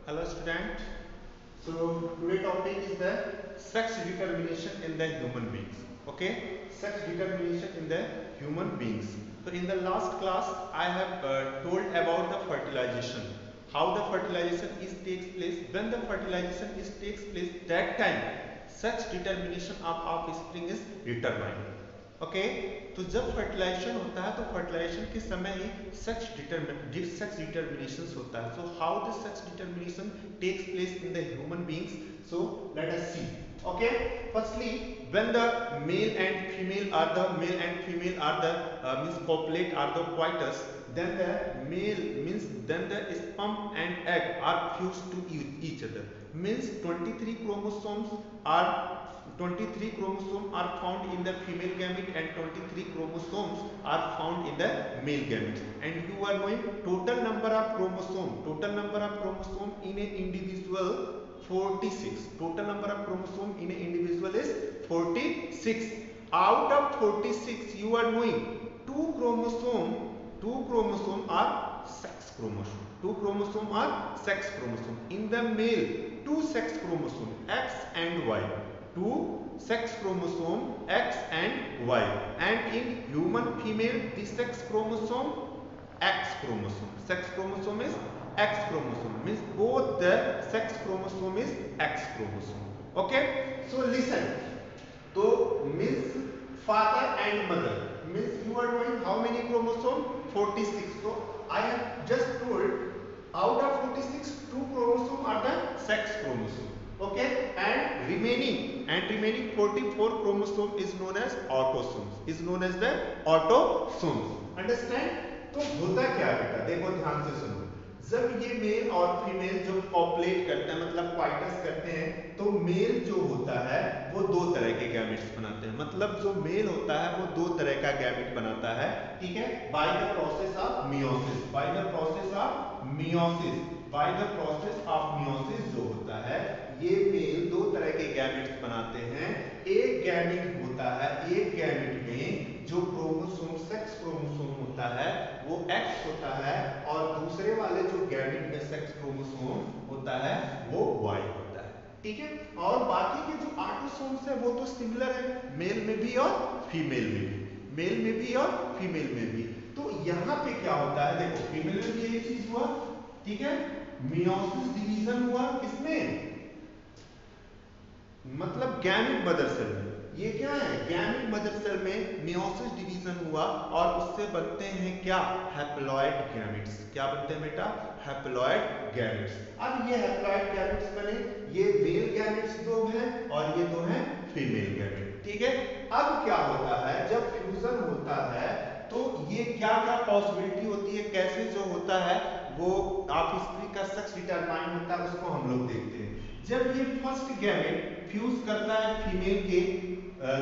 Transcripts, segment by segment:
Hello student. So today topic is the sex determination in the human beings. Okay, sex determination in the human beings. So in the last class I have told about the fertilization. How the fertilization is takes place. When the fertilization is takes place, that time sex determination of offspring is determined. Okay तो जब fertilisation होता है तो fertilisation के समय ही sex determination होता है. So how this sex determination takes place in the human beings. So let us see. Okay, firstly, when the male and female are the means copulate are the coitus, then the male means then the sperm and egg are fused to each other. Means 23 chromosomes are 23 chromosomes are found in the female gamete and 23 chromosomes are found in the male gamete. And you are knowing total number of chromosome in an individual 46. Total number of chromosome in an individual is 46. Out of 46 you are knowing two chromosome are sex chromosome. Two chromosome are sex chromosome. In the male, two sex chromosome X and Y. Two sex chromosome X and Y. And in human female, the sex chromosome X chromosome. Sex chromosome is X chromosome. Means both the sex chromosome is X chromosome. Okay. So listen. So means father and mother. Means you are knowing how many chromosome? 46. So I have just told out of 46, two chromosome are the sex chromosome. Okay, and remaining 44 chromosome is known as autosomes. Understand? तो होता क्या बेटा, देखो ध्यान से सुनो. जब ये मेल और फीमेल जो कॉपुलेट करते हैं मतलब क्वाइटस करते हैं, तो मेल जो होता है वो दो तरह के गैमेट्स बनाते हैं. मतलब जो मेल होता है वो दो तरह का गैमेट बनाता है. ठीक है, by the process of meiosis जो होता है, ये मेल दो तरह के गैमेट्स बनाते हैं. एक गैमेट में जो क्रोमोसोम सेक्स क्रोमोसोम होता है वो X होता है, और दूसरे वाले जो गैमेट में सेक्स क्रोमोसोम होता है वो Y होता है. ठीक है, और बाकी के जो ऑटोसोम्स है वो तो सिमिलर है मेल में भी और फीमेल में भी. तो यहाँ पे क्या होता है, देखो फीमेल में भी यही चीज हुआ. ठीक है, मियोसिस डिवीजन हुआ किसमें, मतलब गैमेट मदर सेल में. ये क्या है, गैमेट मदर सेल में मियोसिस डिवीजन हुआ और उससे बनते हैं क्या, हैप्लॉइड गैमेट्स. क्या बनते हैं बेटा, हैप्लॉइड गैमेट्स. अब ये हैप्लॉइड गैमेट्स बने, ये मेल गैमेट्स दो हैं और ये दो हैं फीमेल गैमेट. ठीक है, अब क्या होता है जब फ्यूजन होता है तो ये क्या क्या पॉसिबिलिटी होती है, कैसे जो होता है वो ऑफस्प्रिंग का सेक्स डिटरमाइन होता है, उसको हम लोग देखते हैं. जब ये फर्स्ट गैमेट फ्यूज करता है फीमेल के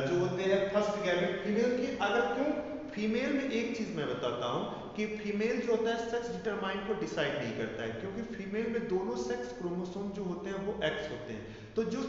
जो होते हैं फर्स्ट गैमेट फीमेल के, अगर क्यों फीमेल में एक चीज मैं बताता हूं कि फीमेल जो होता है सेक्स डिटरमाइन को डिसाइड नहीं करता है, क्योंकि फीमेल में दोनों सेक्स क्रोमोसोम जो होते हैं वो एक्स होते हैं. तो जो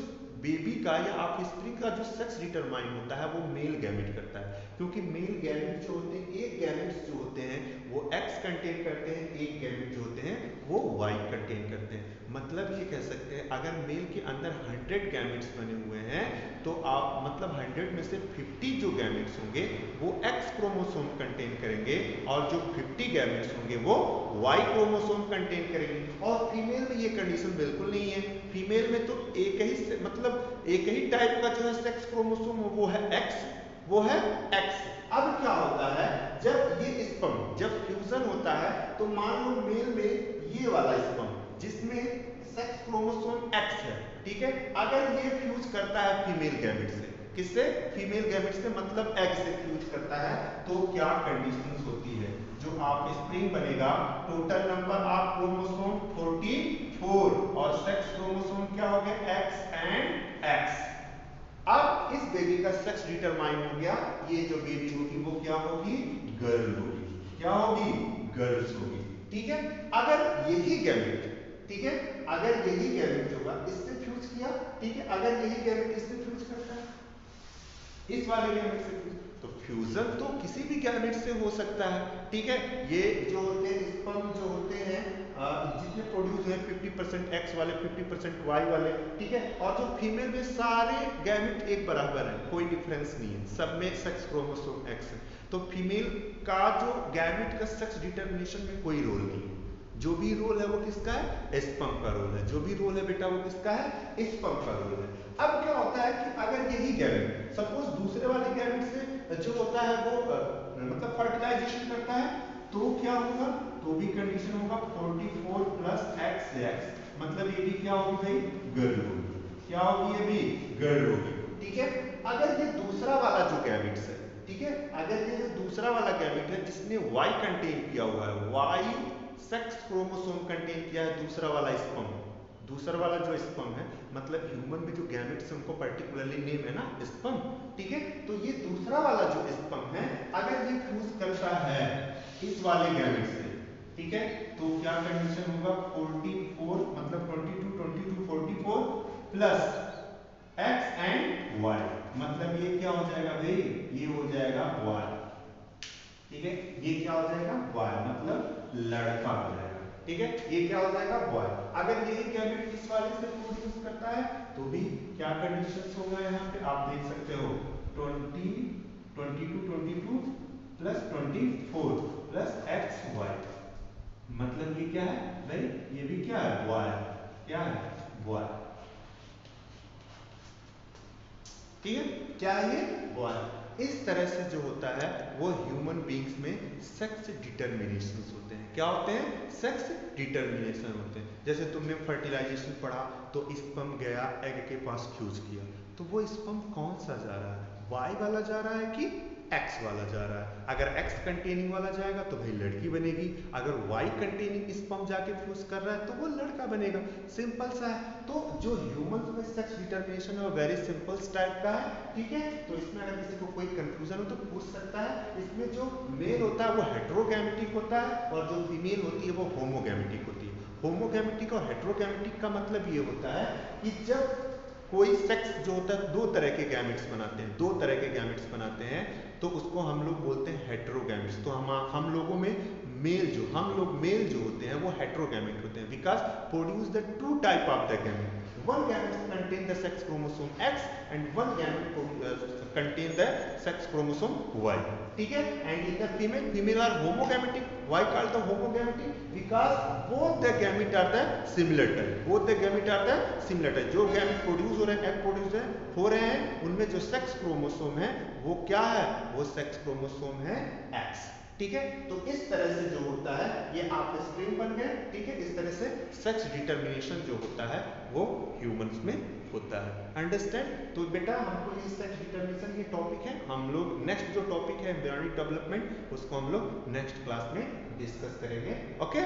बेबी का या ऑफस्प्रिंग का जो सेक्स डिटरमाइन होता है वो मेल गैमेट करता है, क्योंकि मेल गैमेट जो होते हैं एक गैमेट्स जो होते हैं वो एक्स कंटेन करते हैं, एक गैमेट जो होते हैं वो वाई कंटेन करते हैं. मतलब ये कह सकते हैं अगर मेल के अंदर 100 गैमेट्स बने हुए हैं तो आप मतलब 100 में से 50 जो गैमेट्स होंगे वो एक्स क्रोमोसोम कंटेन करेंगे और जो 50 गैमेट्स होंगे वो वाई क्रोमोसोम कंटेन करेंगे. और फीमेल में ये कंडीशन बिल्कुल नहीं है. फीमेल में तो एक ही टाइप का जो है सेक्स क्रोमोसोम वो है एक्स. अब क्या होता है जब ये स्पर्म जब फ्यूजन होता है तो मान लो मेल में ये वाला स्पर्म जिसमें सेक्स क्रोमोसोम एक्स है, ठीक है, अगर ये फ्यूज करता है फीमेल गैमेट से, किससे, फीमेल गैमेट से मतलब एग से फ्यूज करता है, तो क्या कंडीशंस होती है, जो ऑफस्प्रिंग बनेगा टोटल नंबर ऑफ क्रोमोसोम 44 और सेक्स क्रोमोसोम क्या हो गया एक्स एंड एक्स. अब इस बेबी का सेक्स डिटरमाइन हो गया, ये जो बेबी होगी वो क्या होगी, गर्ल होगी. क्या होगी, गर्ल्स होगी. ठीक है, अगर यही गैमेट, ठीक है, अगर यही गैमेट होगा इससे फ्यूज किया, ठीक है, अगर यही गैमेट इससे फ्यूज करता है, इस वाले गैमेट से फ्यूज, तो फ्यूजन तो किसी भी गैमेट से हो सकता है. ठीक है, ये जो होते हैं स्पर्म जो होते हैं जितने प्रोड्यूस हुए 50% एक्स वाले 50% वाई वाले, ठीक है। और जो फीमेल में सारे गैमेट एक बराबर है, कोई डिफरेंस नहीं है, सब में सेक्स क्रोमोसोम एक्स है। तो फीमेल का जो गैमेट का सेक्स डिटर्मिनेशन में कोई रोल नहीं है। जो भी रोल है वो किसका है, स्पर्म का रोल है। जो भी रोल है बेटा वो किसका है, स्पर्म का रोल है। अब क्या होता है कि अगर यही गैमेट सपोज दूसरे वाले गैमेट से जो होता है वो मतलब फर्टिलाइजेशन करता है, तो क्या होगा, तो भी कंडीशन होगा 44 प्लस एक्स एक्स, मतलब ये भी क्या होगी भाई, गर्ल होगी। क्या होगी, ये भी गर्ल होगी, ठीक है। अगर ये दूसरा वाला जो गैमेट्स है, ठीक है, अगर ये जो दूसरा वाला गैमेट है जिसने वाई कंटेन किया हुआ है, वाई सेक्स क्रोमोसोम कंटेन किया है, दूसरा वाला स्पर्म, दूसरा वाला जो स्पर्म है, मतलब ह्यूमन में जो गैमेट्स है उनको पर्टिकुलरली नेम है ना स्पर्म, ठीक है। तो ये दूसरा वाला जो स्पर्म है अगर ये फ्यूज करता है इस वाले गैमेट से, ठीक है, तो क्या कंडीशन होगा, 44 मतलब 22 44 प्लस एक्स एंड वाई, मतलब ये क्या हो जाएगा भाई, ये हो जाएगा वाई, ठीक है। ये क्या हो जाएगा, वाई मतलब लड़का हो जाएगा, ठीक है। ये क्या हो जाएगा, बॉय। अगर यही गैमेट इस वाले से प्रोड्यूस करता है तो भी क्या कंडीशंस होगा, यहाँ पे आप देख सकते हो 22 प्लस 24 प्लस एक्स वाई, मतलब ये क्या है भाई, ये भी क्या है, बॉय, क्या है, बॉय, ठीक है, क्या है ये, बॉय। इस तरह से जो होता है वो ह्यूमन बींग्स में सेक्स डिटर्मिनेशन होते हैं। क्या होते हैं, सेक्स डिटर्मिनेशन होते हैं। जैसे तुमने फर्टिलाइजेशन पढ़ा तो स्पर्म गया एग के पास फ्यूज किया, तो वो स्पर्म कौन सा जा रहा है, वाई वाला जा रहा है कि एक्स वाला जा रहा है। अगर एक्स कंटेनिंग वाला जाएगा तो भाई लड़की बनेगी, अगर वाई कंटेनिंग स्पर्म जाके फ्यूज कर रहा है तो वो लड़का बनेगा, सिंपल सा है। तो जो ह्यूमंस में सेक्स डिटर्मिनेशन है वो वेरी सिंपल टाइप का है, ठीक है। तो इसमें अगर किसी को कोई कंफ्यूजन हो तो पूछ सकता है। इसमें जो मेल होता है वो हेट्रोगैमेटिक होता है और जो फीमेल होती है वो होमोगैमेटिक होती है। होमोगैमेटिक और हेट्रोगैमेटिक का मतलब ये होता है कि जब कोई सेक्स जो होता है दो तरह के गैमेट्स बनाते हैं, दो तरह के गैमेट्स बनाते हैं, तो उसको हम लोग बोलते हैं हेट्रोगैमेट्स। तो हम लोगों में हम लोग मेल जो होते हैं वो हेट्रोगैमेट होते हैं because produce the two type of the gamete. one gamete contain the sex chromosome X and one gamete contain the sex chromosome Y, ठीक है। and in the female are homogametic. Why called the homogametic? because both the gamete are the similar type, both the gamete are the similar type। जो gamete produce हो रहे हैं, egg produce हो रहे हैं, उनमें जो सेक्स क्रोमोसोम है वो क्या है, वो सेक्स क्रोमोसोम है X, ठीक है। तो इस तरह से जो होता है ये आप स्क्रीन बन गए, ठीक है। इस तरह से सेक्स डिटर्मिनेशन जो होता है वो ह्यूमंस में होता है, अंडरस्टैंड। तो बेटा हमको ये सेक्स डिटर्मिनेशन ये टॉपिक है, हम लोग नेक्स्ट जो टॉपिक है एम्ब्रियोनिक डेवलपमेंट उसको हम लोग नेक्स्ट क्लास में डिस्कस करेंगे, ओके।